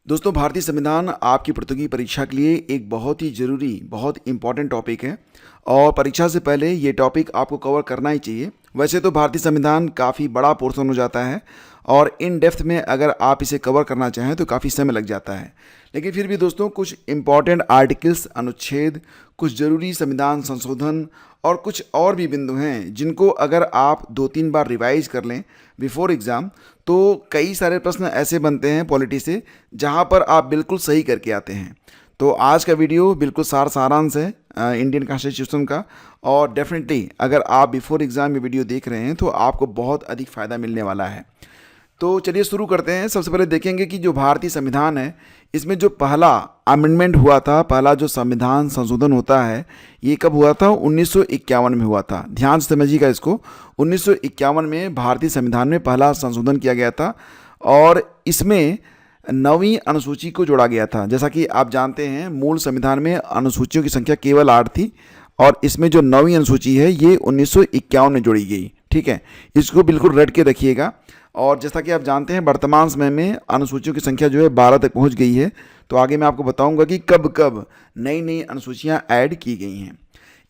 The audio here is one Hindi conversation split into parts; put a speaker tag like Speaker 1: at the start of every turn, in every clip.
Speaker 1: दोस्तों, भारतीय संविधान आपकी प्रतियोगी परीक्षा के लिए एक बहुत ही ज़रूरी, बहुत इम्पॉर्टेंट टॉपिक है और परीक्षा से पहले ये टॉपिक आपको कवर करना ही चाहिए। वैसे तो भारतीय संविधान काफ़ी बड़ा पोर्शन हो जाता है और इन डेप्थ में अगर आप इसे कवर करना चाहें तो काफ़ी समय लग जाता है। लेकिन फिर भी दोस्तों, कुछ इम्पॉर्टेंट आर्टिकल्स, अनुच्छेद, कुछ ज़रूरी संविधान संशोधन और कुछ और भी बिंदु हैं जिनको अगर आप 2-3 बार रिवाइज कर लें बिफोर एग्ज़ाम तो कई सारे प्रश्न ऐसे बनते हैं पॉलिटी से जहां पर आप बिल्कुल सही करके आते हैं। तो आज का वीडियो बिल्कुल सारांश है इंडियन कॉन्स्टिट्यूशन का और डेफिनेटली अगर आप बिफोर एग्ज़ाम ये वीडियो देख रहे हैं तो आपको बहुत अधिक फ़ायदा मिलने वाला है। तो चलिए शुरू करते हैं। सबसे पहले देखेंगे कि जो भारतीय संविधान है इसमें जो पहला अमेंडमेंट हुआ था, पहला जो संविधान संशोधन होता है, ये कब हुआ था? 1951 में हुआ था। ध्यान से समझिएगा इसको। 1951 में भारतीय संविधान में पहला संशोधन किया गया था और इसमें 9वीं अनुसूची को जोड़ा गया था। जैसा कि आप जानते हैं, मूल संविधान में अनुसूचियों की संख्या केवल 8 थी और इसमें जो 9वीं अनुसूची है ये 1951 में जोड़ी गई। ठीक है, इसको बिल्कुल रट के रखिएगा। और जैसा कि आप जानते हैं, वर्तमान समय में अनुसूचियों की संख्या जो है 12 तक पहुंच गई है। तो आगे मैं आपको बताऊंगा कि कब कब नई नई अनुसूचियां ऐड की गई हैं।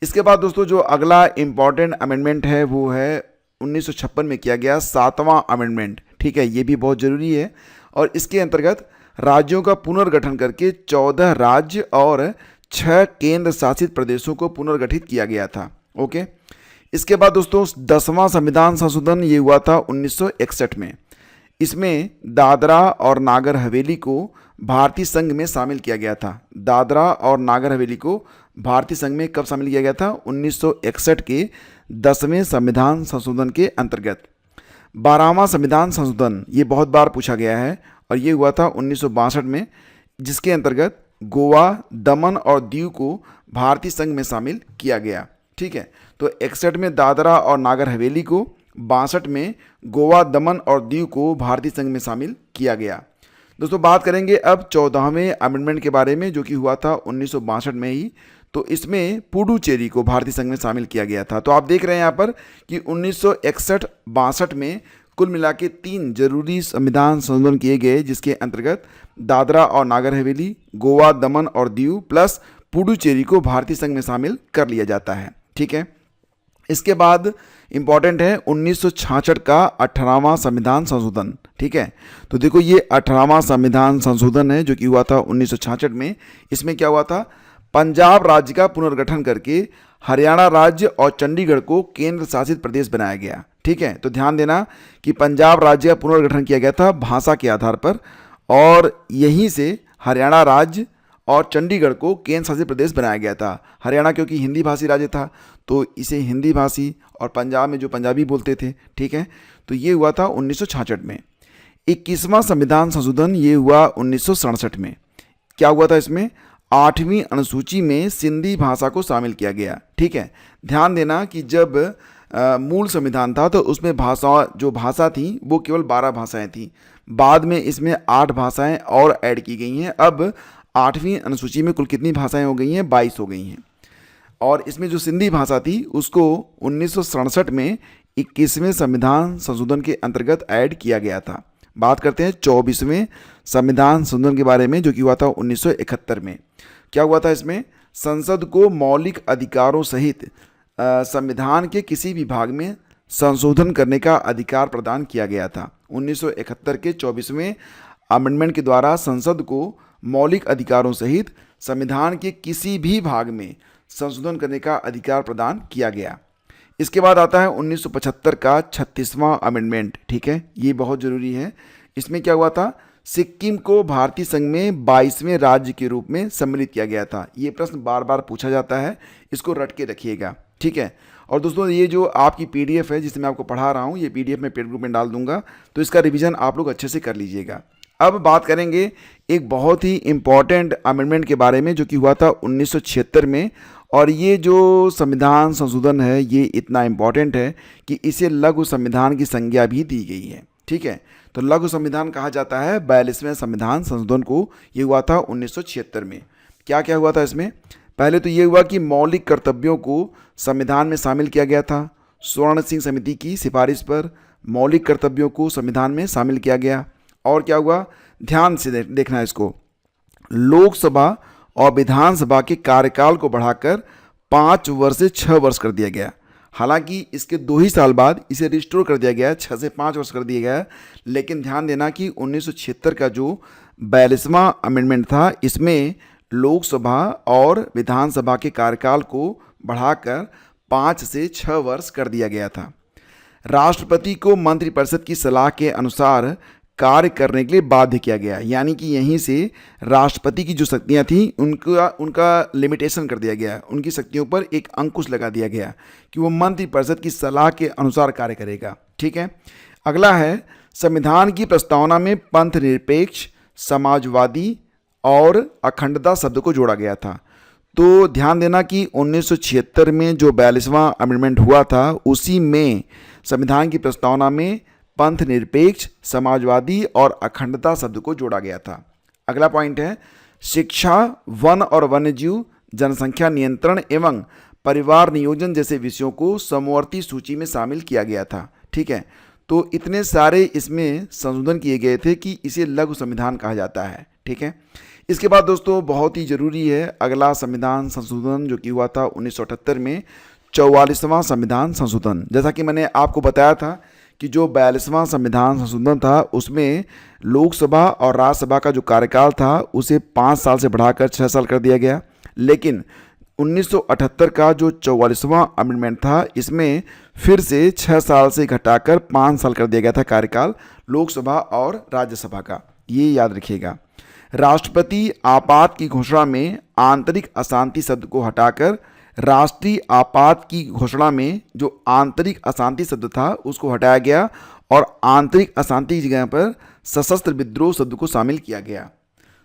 Speaker 1: इसके बाद दोस्तों, जो अगला इम्पॉर्टेंट अमेंडमेंट है वो है 1956 में किया गया 7वां अमेंडमेंट। ठीक है, ये भी बहुत ज़रूरी है और इसके अंतर्गत राज्यों का पुनर्गठन करके 14 राज्य और 6 केंद्र शासित प्रदेशों को पुनर्गठित किया गया था। ओके, इसके बाद दोस्तों 10वां संविधान संशोधन ये हुआ था 1961 में। इसमें दादरा और नागर हवेली को भारतीय संघ में शामिल किया गया था। दादरा और नागर हवेली को भारतीय संघ में कब शामिल किया गया था? 1961 के 10वें संविधान संशोधन के अंतर्गत। 12वां संविधान संशोधन ये बहुत बार पूछा गया है और ये हुआ था 1962 में, जिसके अंतर्गत गोवा, दमन और दीव को भारतीय संघ में शामिल किया गया। ठीक है, तो 61 में दादरा और नागर हवेली को, 62 में गोवा, दमन और दीव को भारतीय संघ में शामिल किया गया। दोस्तों, बात करेंगे अब 14वें अमेंडमेंट के बारे में जो कि हुआ था 1962 में ही। तो इसमें पुडुचेरी को भारतीय संघ में शामिल किया गया था। तो आप देख रहे हैं यहाँ पर कि 1961-62 में कुल मिला के 3 जरूरी संविधान संशोधन किए गए, जिसके अंतर्गत दादरा और नागर हवेली, गोवा, दमन और दीव प्लस पुडुचेरी को भारतीय संघ में शामिल कर लिया जाता है। ठीक है, इसके बाद इंपॉर्टेंट है 1966 का 18वां संविधान संशोधन। ठीक है, तो देखो ये 18वां संविधान संशोधन है जो कि हुआ था 1966 में। इसमें क्या हुआ था? पंजाब राज्य का पुनर्गठन करके हरियाणा राज्य और चंडीगढ़ को केंद्र शासित प्रदेश बनाया गया। ठीक है, तो ध्यान देना कि पंजाब राज्य का पुनर्गठन किया गया था भाषा के आधार पर और यहीं से हरियाणा राज्य और चंडीगढ़ को केंद्र शासित प्रदेश बनाया गया था। हरियाणा क्योंकि हिंदी भाषी राज्य था तो इसे हिंदी भाषी, और पंजाब में जो पंजाबी बोलते थे। ठीक है, तो ये हुआ था 1966 में। 21वां संविधान संशोधन ये हुआ 1967 में। क्या हुआ था इसमें? 8वीं अनुसूची में सिंधी भाषा को शामिल किया गया। ठीक है, ध्यान देना कि जब मूल संविधान था तो उसमें जो भाषा थी वो केवल 12 भाषाएं थी। बाद में इसमें 8 भाषाएं और ऐड की गई हैं। अब 8वीं अनुसूची में कुल कितनी भाषाएं हो गई हैं? 22 हो गई हैं। और इसमें जो सिंधी भाषा थी उसको 1967 में 21वें संविधान संशोधन के अंतर्गत ऐड किया गया था। बात करते हैं 24वें संविधान संशोधन के बारे में जो कि हुआ था 1971 में। क्या हुआ था इसमें? संसद को मौलिक अधिकारों सहित संविधान के किसी भी भाग में संशोधन करने का अधिकार प्रदान किया गया था। 1971 के 24वें अमेंडमेंट के द्वारा संसद को मौलिक अधिकारों सहित संविधान के किसी भी भाग में संशोधन करने का अधिकार प्रदान किया गया। इसके बाद आता है 1975 का 36वां अमेंडमेंट। ठीक है, ये बहुत ज़रूरी है। इसमें क्या हुआ था? सिक्किम को भारतीय संघ में 22वें राज्य के रूप में सम्मिलित किया गया था। ये प्रश्न बार बार पूछा जाता है, इसको रट के रखिएगा। ठीक है, और दोस्तों ये जो आपकी PDF है जिसे मैं आपको पढ़ा रहा हूँ, ये PDF मैं पेड ग्रुप में डाल दूंगा, तो इसका रिवीजन आप लोग अच्छे से कर लीजिएगा। अब बात करेंगे एक बहुत ही इम्पॉर्टेंट अमेंडमेंट के बारे में जो कि हुआ था 1976 में। और ये जो संविधान संशोधन है ये इतना इम्पॉर्टेंट है कि इसे लघु संविधान की संज्ञा भी दी गई है। ठीक है, तो लघु संविधान कहा जाता है 42वें संविधान संशोधन को। ये हुआ था 1976 में। क्या क्या हुआ था इसमें? पहले तो ये हुआ कि मौलिक कर्तव्यों को संविधान में शामिल किया गया था। स्वर्ण सिंह समिति की सिफारिश पर मौलिक कर्तव्यों को संविधान में शामिल किया गया। और क्या हुआ? ध्यान से देखना है इसको। लोकसभा और विधानसभा के कार्यकाल को बढ़ाकर 5 वर्ष से 6 वर्ष कर दिया गया। हालांकि इसके 2 ही साल बाद इसे रिस्टोर कर दिया गया, 6 से 5 वर्ष कर दिया गया। लेकिन ध्यान देना कि 1976 का जो 42वां अमेंडमेंट था, इसमें लोकसभा और विधानसभा के कार्यकाल को बढ़ाकर 5 से 6 वर्ष कर दिया गया था। राष्ट्रपति को मंत्रिपरिषद की सलाह के अनुसार कार्य करने के लिए बाध्य किया गया, यानी कि यहीं से राष्ट्रपति की जो शक्तियां थी उनका लिमिटेशन कर दिया गया, उनकी शक्तियों पर एक अंकुश लगा दिया गया कि वो मंत्रिपरिषद की सलाह के अनुसार कार्य करेगा। ठीक है, अगला है संविधान की प्रस्तावना में पंथ निरपेक्ष, समाजवादी और अखंडता शब्द को जोड़ा गया था। तो ध्यान देना कि 1976 में जो 42वां अमेंडमेंट हुआ था, उसी में संविधान की प्रस्तावना में पंथ निरपेक्ष, समाजवादी और अखंडता शब्द को जोड़ा गया था। अगला पॉइंट है शिक्षा, वन और वन्यजीव, जनसंख्या नियंत्रण एवं परिवार नियोजन जैसे विषयों को समवर्ती सूची में शामिल किया गया था। ठीक है, तो इतने सारे इसमें संशोधन किए गए थे कि इसे लघु संविधान कहा जाता है। ठीक है, इसके बाद दोस्तों बहुत ही जरूरी है अगला संविधान संशोधन जो कि हुआ था 1978 में, 44वां संविधान संशोधन। जैसा कि मैंने आपको बताया था कि जो 42वां संविधान संशोधन था उसमें लोकसभा और राज्यसभा का जो कार्यकाल था उसे 5 साल से बढ़ाकर 6 साल कर दिया गया। लेकिन 1978 का जो 44वां अमेंडमेंट था, इसमें फिर से 6 साल से घटाकर 5 साल कर दिया गया था कार्यकाल लोकसभा और राज्यसभा का। ये याद रखिएगा। राष्ट्रपति आपात की घोषणा में आंतरिक अशांति शब्द को हटाकर राष्ट्रीय आपात की घोषणा में जो आंतरिक अशांति शब्द था उसको हटाया गया और आंतरिक अशांति की जगह पर सशस्त्र विद्रोह शब्द को शामिल किया गया।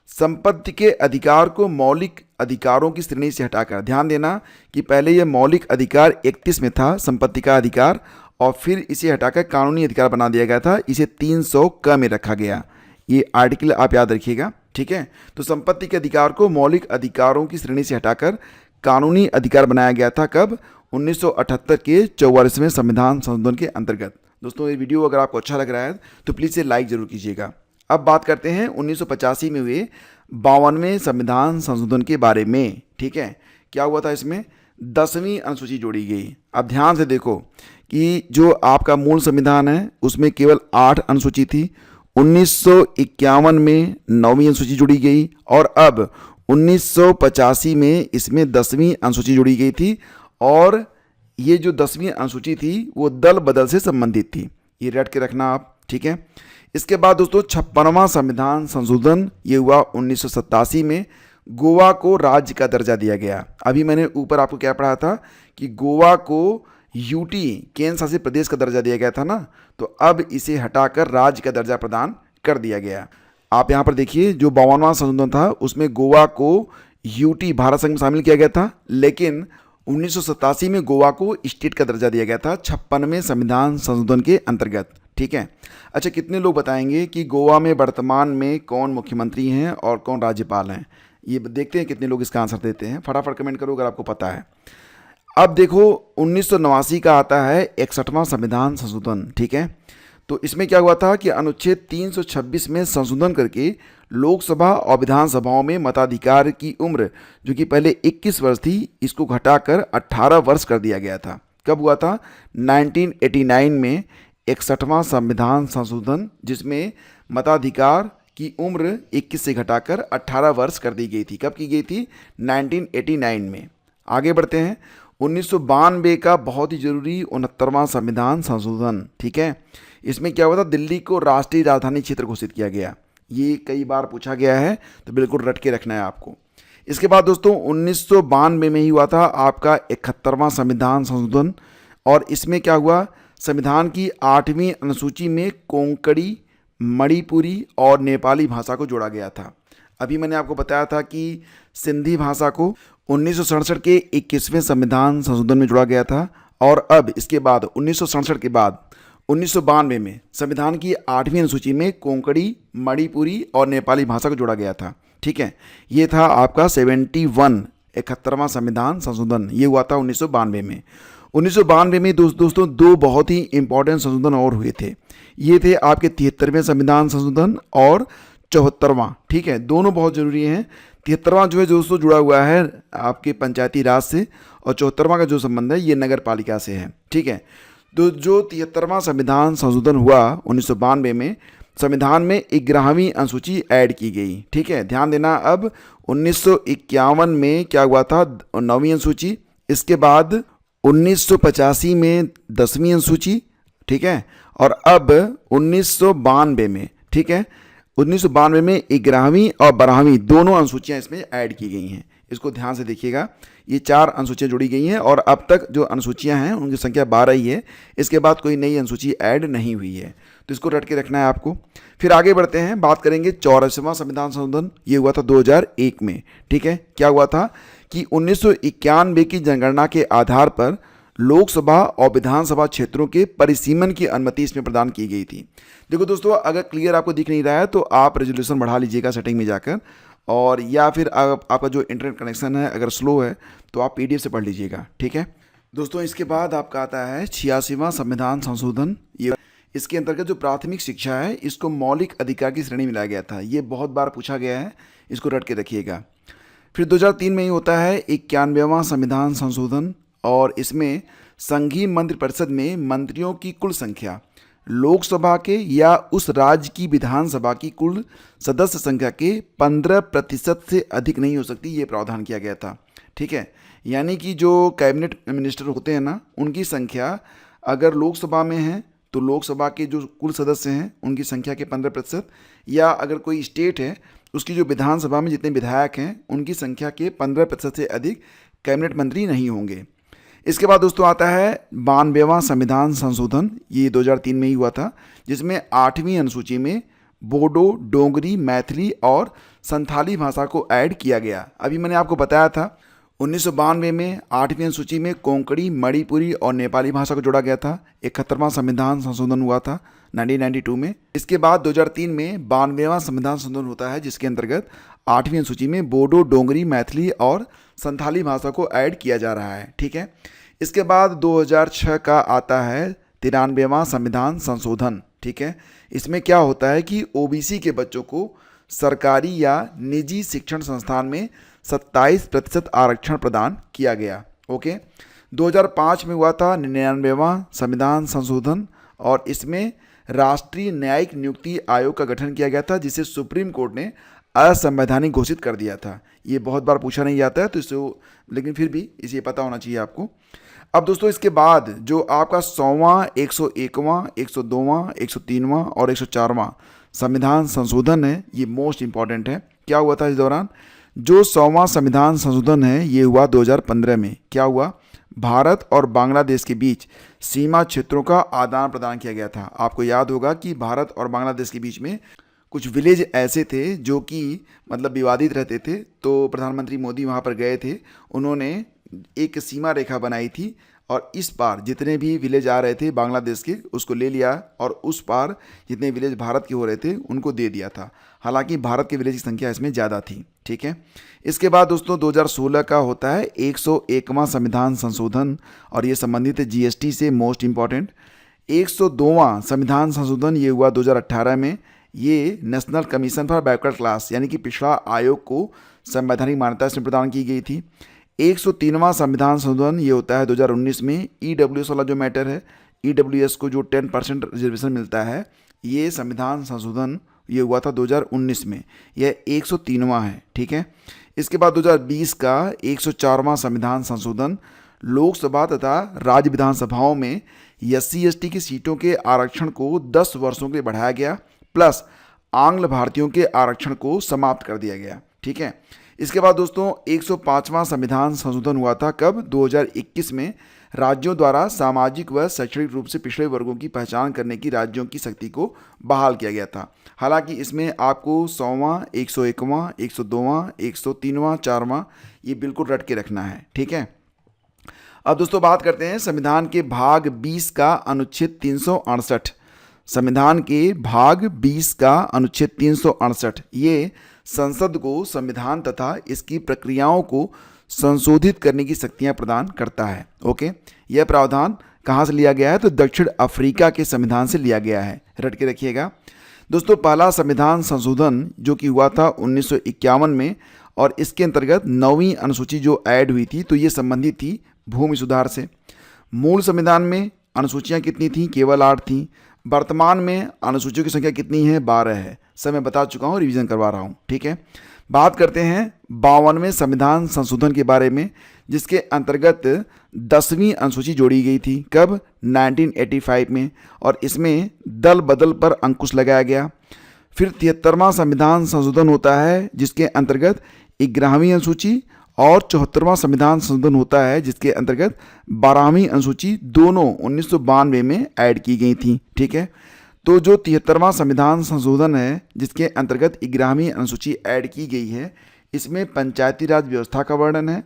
Speaker 1: संपत्ति के अधिकार को मौलिक अधिकारों की श्रेणी से हटाकर, ध्यान देना कि पहले यह मौलिक अधिकार 31 में था संपत्ति का अधिकार, और फिर इसे हटाकर कानूनी अधिकार बना दिया गया था, इसे 300 क में रखा गया। ये आर्टिकल आप याद रखिएगा। ठीक है, तो संपत्ति के अधिकार को मौलिक अधिकारों की श्रेणी से हटाकर कानूनी अधिकार बनाया गया था। कब? 1978 के 44वें संविधान संशोधन के अंतर्गत। दोस्तों ये वीडियो अगर आपको अच्छा लग रहा है तो प्लीज़ इसे लाइक जरूर कीजिएगा। अब बात करते हैं 1985 में हुए 52वें संविधान संशोधन के बारे में। ठीक है, क्या हुआ था इसमें? 10वीं अनुसूची जोड़ी गई। अब ध्यान से देखो कि जो आपका मूल संविधान है उसमें केवल 8 अनुसूची थी। 1951 में 9वीं अनुसूची जोड़ी गई और अब 1985 में इसमें 10वीं अनुसूची जोड़ी गई थी। और ये जो 10वीं अनुसूची थी वो दल बदल से संबंधित थी, ये रट के रखना आप। ठीक है, इसके बाद दोस्तों 56वां संविधान संशोधन ये हुआ 1987 में। गोवा को राज्य का दर्जा दिया गया। अभी मैंने ऊपर आपको क्या पढ़ा था कि गोवा को यूटी केंद्र शासित प्रदेश का दर्जा दिया गया था ना, तो अब इसे हटाकर राज्य का दर्जा प्रदान कर दिया गया। आप यहाँ पर देखिए जो 52वां संशोधन था उसमें गोवा को यूटी भारत संघ में शामिल किया गया था, लेकिन 1987 में गोवा को स्टेट का दर्जा दिया गया था 56वें संविधान संशोधन के अंतर्गत। ठीक है, अच्छा कितने लोग बताएंगे कि गोवा में वर्तमान में कौन मुख्यमंत्री हैं और कौन राज्यपाल हैं? ये देखते हैं कितने लोग इसका आंसर देते हैं। फटाफट कमेंट करो अगर आपको पता है। अब देखो 1989 का आता है 61वां संविधान संशोधन। ठीक है, तो इसमें क्या हुआ था कि अनुच्छेद 326 में संशोधन करके लोकसभा और विधानसभाओं में मताधिकार की उम्र जो कि पहले 21 वर्ष थी इसको घटाकर 18 वर्ष कर दिया गया था। कब हुआ था? 1989 में 61वां संविधान संशोधन, जिसमें मताधिकार की उम्र 21 से घटाकर 18 वर्ष कर दी गई थी। कब की गई थी? 1989 में। आगे बढ़ते हैं 1992 का बहुत ही जरूरी 69वां संविधान संशोधन। ठीक है, इसमें क्या हुआ था? दिल्ली को राष्ट्रीय राजधानी क्षेत्र घोषित किया गया। ये कई बार पूछा गया है तो बिल्कुल रट के रखना है आपको। इसके बाद दोस्तों 1992 में ही हुआ था आपका 71वां संविधान संशोधन, और इसमें क्या हुआ? संविधान की 8वीं अनुसूची में कोंकणी, मणिपुरी और नेपाली भाषा को जोड़ा गया था। अभी मैंने आपको बताया था कि सिंधी भाषा को 1967 के 21वें संविधान संशोधन में जोड़ा गया था, और अब इसके बाद 1967 के बाद 1992 में संविधान की 8वीं अनुसूची में कोंकणी, मणिपुरी और नेपाली भाषा को जोड़ा गया था। ठीक है, ये था आपका 71वां संविधान संशोधन, ये हुआ था 1992 में। 1992 में दोस्तों 2 बहुत ही इंपॉर्टेंट संशोधन और हुए थे। ये थे आपके 73वें संविधान संशोधन और 74वां, ठीक है, दोनों बहुत ज़रूरी हैं। 73वां जो है दोस्तों जुड़ा हुआ है आपके पंचायती राज से, और 74वां का जो संबंध है ये नगर पालिका से है, ठीक है। तो जो 73वां संविधान संशोधन हुआ 1992 में, संविधान में 11वीं अनुसूची ऐड की गई, ठीक है। ध्यान देना, अब 1951 में क्या हुआ था, 9वीं अनुसूची, इसके बाद 1985 में 10वीं अनुसूची, ठीक है, और अब 1992 में, ठीक है, 1992 में 11वीं और 12वीं दोनों अनुसूचियां इसमें ऐड की गई हैं। इसको ध्यान से देखिएगा, ये 4 अनुसूचियां जुड़ी गई हैं और अब तक जो अनुसूचियां हैं उनकी संख्या 12 ही है। इसके बाद कोई नई अनुसूची ऐड नहीं हुई है, तो इसको रट के रखना है आपको। फिर आगे बढ़ते हैं, बात करेंगे 84वां संविधान संशोधन। ये हुआ था 2001 में, ठीक है। क्या हुआ था कि 1991 की जनगणना के आधार पर लोकसभा और विधानसभा क्षेत्रों के परिसीमन की अनुमति इसमें प्रदान की गई थी। देखो दोस्तों, अगर क्लियर आपको दिख नहीं रहा है तो आप रेजोल्यूशन बढ़ा लीजिएगा सेटिंग में जाकर, और या फिर आपका जो इंटरनेट कनेक्शन है अगर स्लो है तो आप PDF से पढ़ लीजिएगा, ठीक है दोस्तों। इसके बाद आपका आता है 86वां संविधान संशोधन। ये इसके अंतर्गत जो प्राथमिक शिक्षा है इसको मौलिक अधिकार की श्रेणी में लाया गया था। ये बहुत बार पूछा गया है, इसको रट के रखिएगा। फिर 2003 में ही होता है 91वां संविधान संशोधन, और इसमें संघीय मंत्रिपरिषद में मंत्रियों की कुल संख्या लोकसभा के या उस राज्य की विधानसभा की कुल सदस्य संख्या के 15% से अधिक नहीं हो सकती, ये प्रावधान किया गया था, ठीक है। यानी कि जो कैबिनेट मिनिस्टर होते हैं ना, उनकी संख्या अगर लोकसभा में है तो लोकसभा के जो कुल सदस्य हैं उनकी संख्या के 15%, या अगर कोई स्टेट है उसकी जो विधानसभा में जितने विधायक हैं उनकी संख्या के 15% से अधिक कैबिनेट मंत्री नहीं होंगे। इसके बाद दोस्तों आता है 92वां संविधान संशोधन। ये 2003 में ही हुआ था, जिसमें 8वीं अनुसूची में बोडो, डोगरी, मैथिली और संथाली भाषा को ऐड किया गया। अभी मैंने आपको बताया था 1992 में 8वीं अनुसूची में कोंकणी, मणिपुरी और नेपाली भाषा को जोड़ा गया था। 71वां संविधान संशोधन हुआ था 1992 में। इसके बाद 2003 में 92वां संविधान संशोधन होता है, जिसके अंतर्गत 8वीं अनुसूची में बोडो, डोगरी, मैथिली और संथाली भाषा को ऐड किया जा रहा है, ठीक है। इसके बाद 2006 का आता है 93वां संविधान संशोधन, ठीक है। इसमें क्या होता है कि OBC के बच्चों को सरकारी या निजी शिक्षण संस्थान में 27% आरक्षण प्रदान किया गया, ओके। 2005 में हुआ था 99वां संविधान संशोधन, और इसमें राष्ट्रीय न्यायिक नियुक्ति आयोग का गठन किया गया था, जिसे सुप्रीम कोर्ट ने असंवैधानिक घोषित कर दिया था। ये बहुत बार पूछा नहीं जाता है तो इसको, लेकिन फिर भी इसे पता होना चाहिए आपको। अब दोस्तों इसके बाद जो आपका 100वां, 101वां, 102वां, 103वां और 104वां संविधान संशोधन है, ये मोस्ट इंपॉर्टेंट है। क्या हुआ था इस दौरान? जो 100वां संविधान संशोधन है ये हुआ 2015 में। क्या हुआ? भारत और बांग्लादेश के बीच सीमा क्षेत्रों का आदान प्रदान किया गया था। आपको याद होगा कि भारत और बांग्लादेश के बीच में कुछ विलेज ऐसे थे जो कि मतलब विवादित रहते थे, तो प्रधानमंत्री मोदी वहाँ पर गए थे, उन्होंने एक सीमा रेखा बनाई थी और इस पार जितने भी विलेज आ रहे थे बांग्लादेश के उसको ले लिया और उस पार जितने विलेज भारत के हो रहे थे उनको दे दिया था। हालांकि भारत के विलेज की संख्या इसमें ज़्यादा थी, ठीक है। इसके बाद दोस्तों 2016 का होता है 101वां संविधान संशोधन और ये संबंधित है GST से, मोस्ट इम्पॉर्टेंट। 102वां संविधान संशोधन ये हुआ 2018 में। ये national commission for backward class यानी कि पिछड़ा आयोग को संवैधानिक मान्यता इसमें प्रदान की गई थी। 103वां संविधान संशोधन ये होता है 2019 में। EWS वाला जो मैटर है, EWS को जो 10% रिजर्वेशन मिलता है, ये संविधान संशोधन ये हुआ था 2019 में। यह 103वां है, ठीक है। इसके बाद 2020 का 104वां संविधान संशोधन लोकसभा तथा राज्य विधानसभाओं में SC/ST की सीटों के आरक्षण को 10 वर्षों के लिए बढ़ाया गया, प्लस आंग्ल भारतीयों के आरक्षण को समाप्त कर दिया गया, ठीक है। इसके बाद दोस्तों 105वां संविधान संशोधन हुआ था कब? 2021 में। राज्यों द्वारा सामाजिक व शैक्षणिक रूप से पिछड़े वर्गों की पहचान करने की राज्यों की शक्ति को बहाल किया गया था। हालांकि इसमें आपको 100वां, 101वां, 102वां, 103वां, 4वां ये बिल्कुल रट के रखना है, ठीक है। अब दोस्तों बात करते हैं संविधान के भाग 20 का अनुच्छेद 368। संविधान के भाग 20 का अनुच्छेद 368 ये संसद को संविधान तथा इसकी प्रक्रियाओं को संशोधित करने की शक्तियां प्रदान करता है, ओके। यह प्रावधान कहाँ से लिया गया है? तो दक्षिण अफ्रीका के संविधान से लिया गया है, रट के रखिएगा। दोस्तों पहला संविधान संशोधन जो कि हुआ था 1951 में, और इसके अंतर्गत 9वीं अनुसूची जो ऐड हुई थी तो ये संबंधित थी भूमि सुधार से। मूल संविधान में अनुसूचियां कितनी थीं? केवल 8 थीं। वर्तमान में अनुसूचियों की संख्या कितनी है? 12 है। सब मैं बता चुका हूँ, रिवीजन करवा रहा हूँ, ठीक है। बात करते हैं 52वें संविधान संशोधन के बारे में, जिसके अंतर्गत 10वीं अनुसूची जोड़ी गई थी। कब? 1985 में, और इसमें दल बदल पर अंकुश लगाया गया। फिर 73वां संविधान संशोधन होता है, जिसके अंतर्गत 11वीं अनुसूची, और 74वां संविधान संशोधन होता है, जिसके अंतर्गत 12वीं अनुसूची दोनों 1992 में ऐड की गई थी, ठीक है। तो जो 73वां संविधान संशोधन है, जिसके अंतर्गत 11वीं अनुसूची ऐड की गई है, इसमें पंचायती राज व्यवस्था का वर्णन है,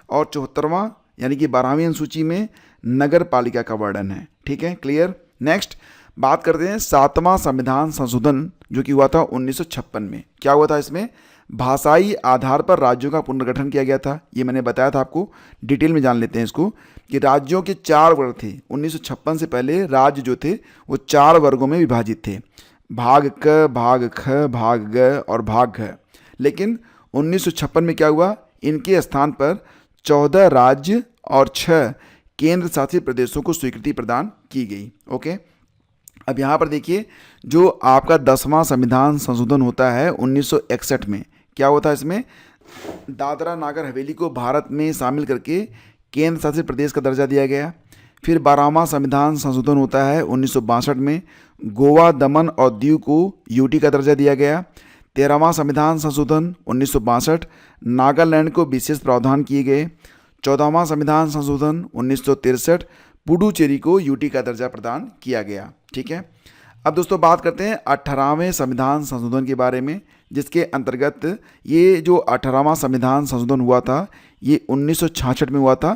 Speaker 1: और 74वां यानी कि 12वीं अनुसूची में नगर पालिका का वर्णन है, ठीक है। क्लियर। नेक्स्ट बात करते हैं 7वां संविधान संशोधन जो कि हुआ था 1956 में। क्या हुआ था इसमें? भाषाई आधार पर राज्यों का पुनर्गठन किया गया था। ये मैंने बताया था आपको, डिटेल में जान लेते हैं इसको, कि राज्यों के 4 वर्ग थे। 1956 से पहले राज्य जो थे वो 4 वर्गों में विभाजित थे, भाग क, भाग ख, भाग ग और भाग घ। लेकिन 1956 में क्या हुआ? इनके स्थान पर 14 राज्य और 6 केंद्र शासित प्रदेशों को स्वीकृति प्रदान की गई। ओके, अब यहाँ पर देखिए, जो आपका 10वां संविधान संशोधन होता है 1961 में। क्या होता है इसमें? दादरा नागर हवेली को भारत में शामिल करके केंद्र शासित प्रदेश का दर्जा दिया गया। फिर 12वां संविधान संशोधन होता है 1962 में, गोवा, दमन और दीव को यूटी का दर्जा दिया गया। 13वां संविधान संशोधन 1962, नागालैंड को विशेष प्रावधान किए गए। 14वां संविधान संशोधन 1963, पुडुचेरी को यूटी का दर्जा प्रदान किया गया, ठीक है। अब दोस्तों बात करते हैं 18वें संविधान संशोधन के बारे में, जिसके अंतर्गत ये जो 18वां संविधान संशोधन हुआ था ये 1966 में हुआ था।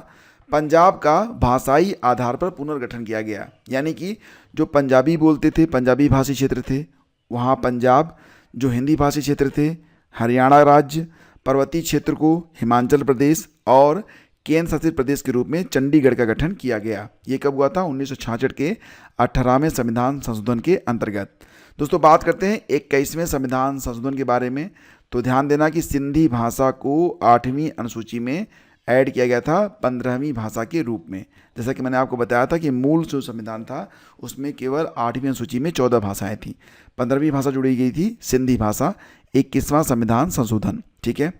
Speaker 1: पंजाब का भाषाई आधार पर पुनर्गठन किया गया, यानी कि जो पंजाबी बोलते थे, पंजाबी भाषी क्षेत्र थे, वहाँ पंजाब, जो हिंदी भाषी क्षेत्र थे हरियाणा राज्य, पर्वतीय क्षेत्र को हिमाचल प्रदेश और केंद्र शासित प्रदेश के रूप में चंडीगढ़ का गठन किया गया। ये कब हुआ था? 1966 के 18वें संविधान संशोधन के अंतर्गत। दोस्तों बात करते हैं 21वें संविधान संशोधन के बारे में। तो ध्यान देना कि सिंधी भाषा को 8वीं अनुसूची में ऐड किया गया था 15वीं भाषा के रूप में। जैसा कि मैंने आपको बताया था कि मूल जो संविधान था उसमें केवल 8वीं अनुसूची में 14 भाषाएं थी, 15वीं भाषा जोड़ी गई थी सिंधी भाषा। 21वां संविधान संशोधन, ठीक है।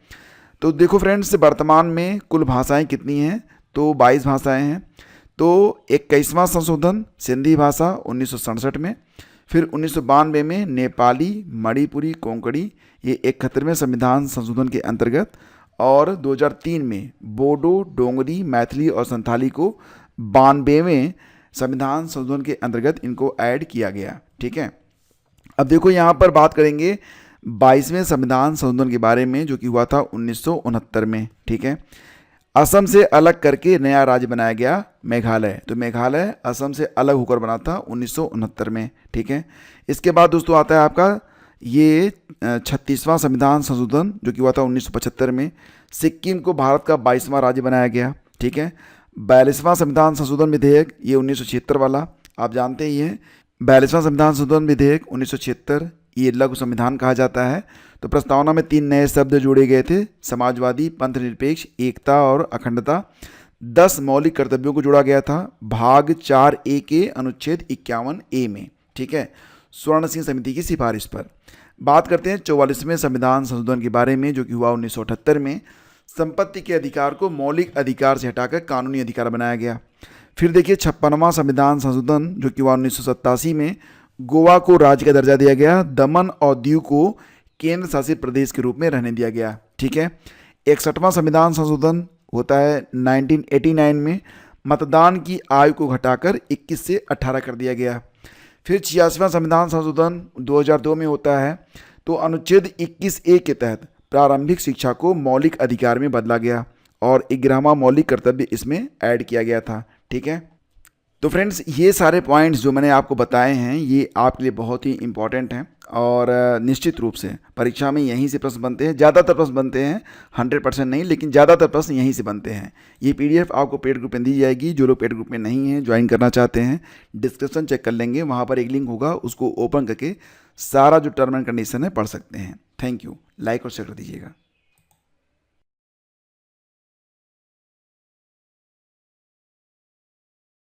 Speaker 1: तो देखो फ्रेंड्स, वर्तमान में कुल भाषाएं कितनी हैं? तो 22 भाषाएं हैं। तो 21वां संशोधन सिंधी भाषा 1967 में, फिर 1992 में नेपाली, मणिपुरी, कोंकणी, ये 71वें संविधान संशोधन के अंतर्गत, और 2003 में बोडो, डोंगरी, मैथिली और संथाली को 92वें संविधान संशोधन के अंतर्गत इनको ऐड किया गया, ठीक है। अब देखो यहाँ पर बात करेंगे 22वें संविधान संशोधन के बारे में, जो कि हुआ था 1969 में, ठीक है। असम से अलग करके नया राज्य बनाया गया मेघालय। तो मेघालय असम से अलग होकर बना था 1969 में, ठीक है। इसके बाद दोस्तों आता है आपका ये 36वां संविधान संशोधन, जो कि हुआ था 1975 में। सिक्किम को भारत का 22वां राज्य बनाया गया, ठीक है। 42वां संविधान संशोधन विधेयक, ये 1976 वाला, आप जानते ही हैं। 42वां संविधान संशोधन विधेयक 1976, ये लघु संविधान कहा जाता है। तो प्रस्तावना में 3 नए शब्द जोड़े गए थे, समाजवादी, पंथ निरपेक्ष, एकता और अखंडता। 10 मौलिक कर्तव्यों को जोड़ा गया था भाग 4A के अनुच्छेद 51A में, ठीक है, स्वर्ण सिंह समिति की सिफारिश पर। बात करते हैं 44वें संविधान संशोधन के बारे में, जो कि हुआ 1978 में। संपत्ति के अधिकार को मौलिक अधिकार से हटाकर कानूनी अधिकार बनाया गया। फिर देखिए 56वां संविधान संशोधन, जो कि हुआ 1987 में। गोवा को राज्य का दर्जा दिया गया, दमन और दीव को केंद्र शासित प्रदेश के रूप में रहने दिया गया, ठीक है। 61वां संविधान संशोधन होता है 1989 में। मतदान की आयु को घटाकर 21 से 18 कर दिया गया। फिर 86वां संविधान संशोधन 2002 में होता है। तो अनुच्छेद 21A के तहत प्रारंभिक शिक्षा को मौलिक अधिकार में बदला गया और 11वां मौलिक कर्तव्य इसमें ऐड किया गया था, ठीक है। तो फ्रेंड्स, ये सारे पॉइंट्स जो मैंने आपको बताए हैं ये आपके लिए बहुत ही इंपॉर्टेंट हैं, और निश्चित रूप से परीक्षा में यहीं से प्रश्न बनते हैं। ज़्यादातर प्रश्न बनते हैं, 100% नहीं, लेकिन ज़्यादातर प्रश्न यहीं से बनते हैं। ये PDF आपको पेड ग्रुप में दी जाएगी। जो लोग पेड ग्रुप में नहीं हैं, ज्वाइन करना चाहते हैं, डिस्क्रिप्शन चेक कर लेंगे, वहाँ पर एक लिंक होगा, उसको ओपन करके सारा जो टर्म एंड कंडीशन है पढ़ सकते हैं। Thank you. लाइक और शेयर कर दीजिएगा।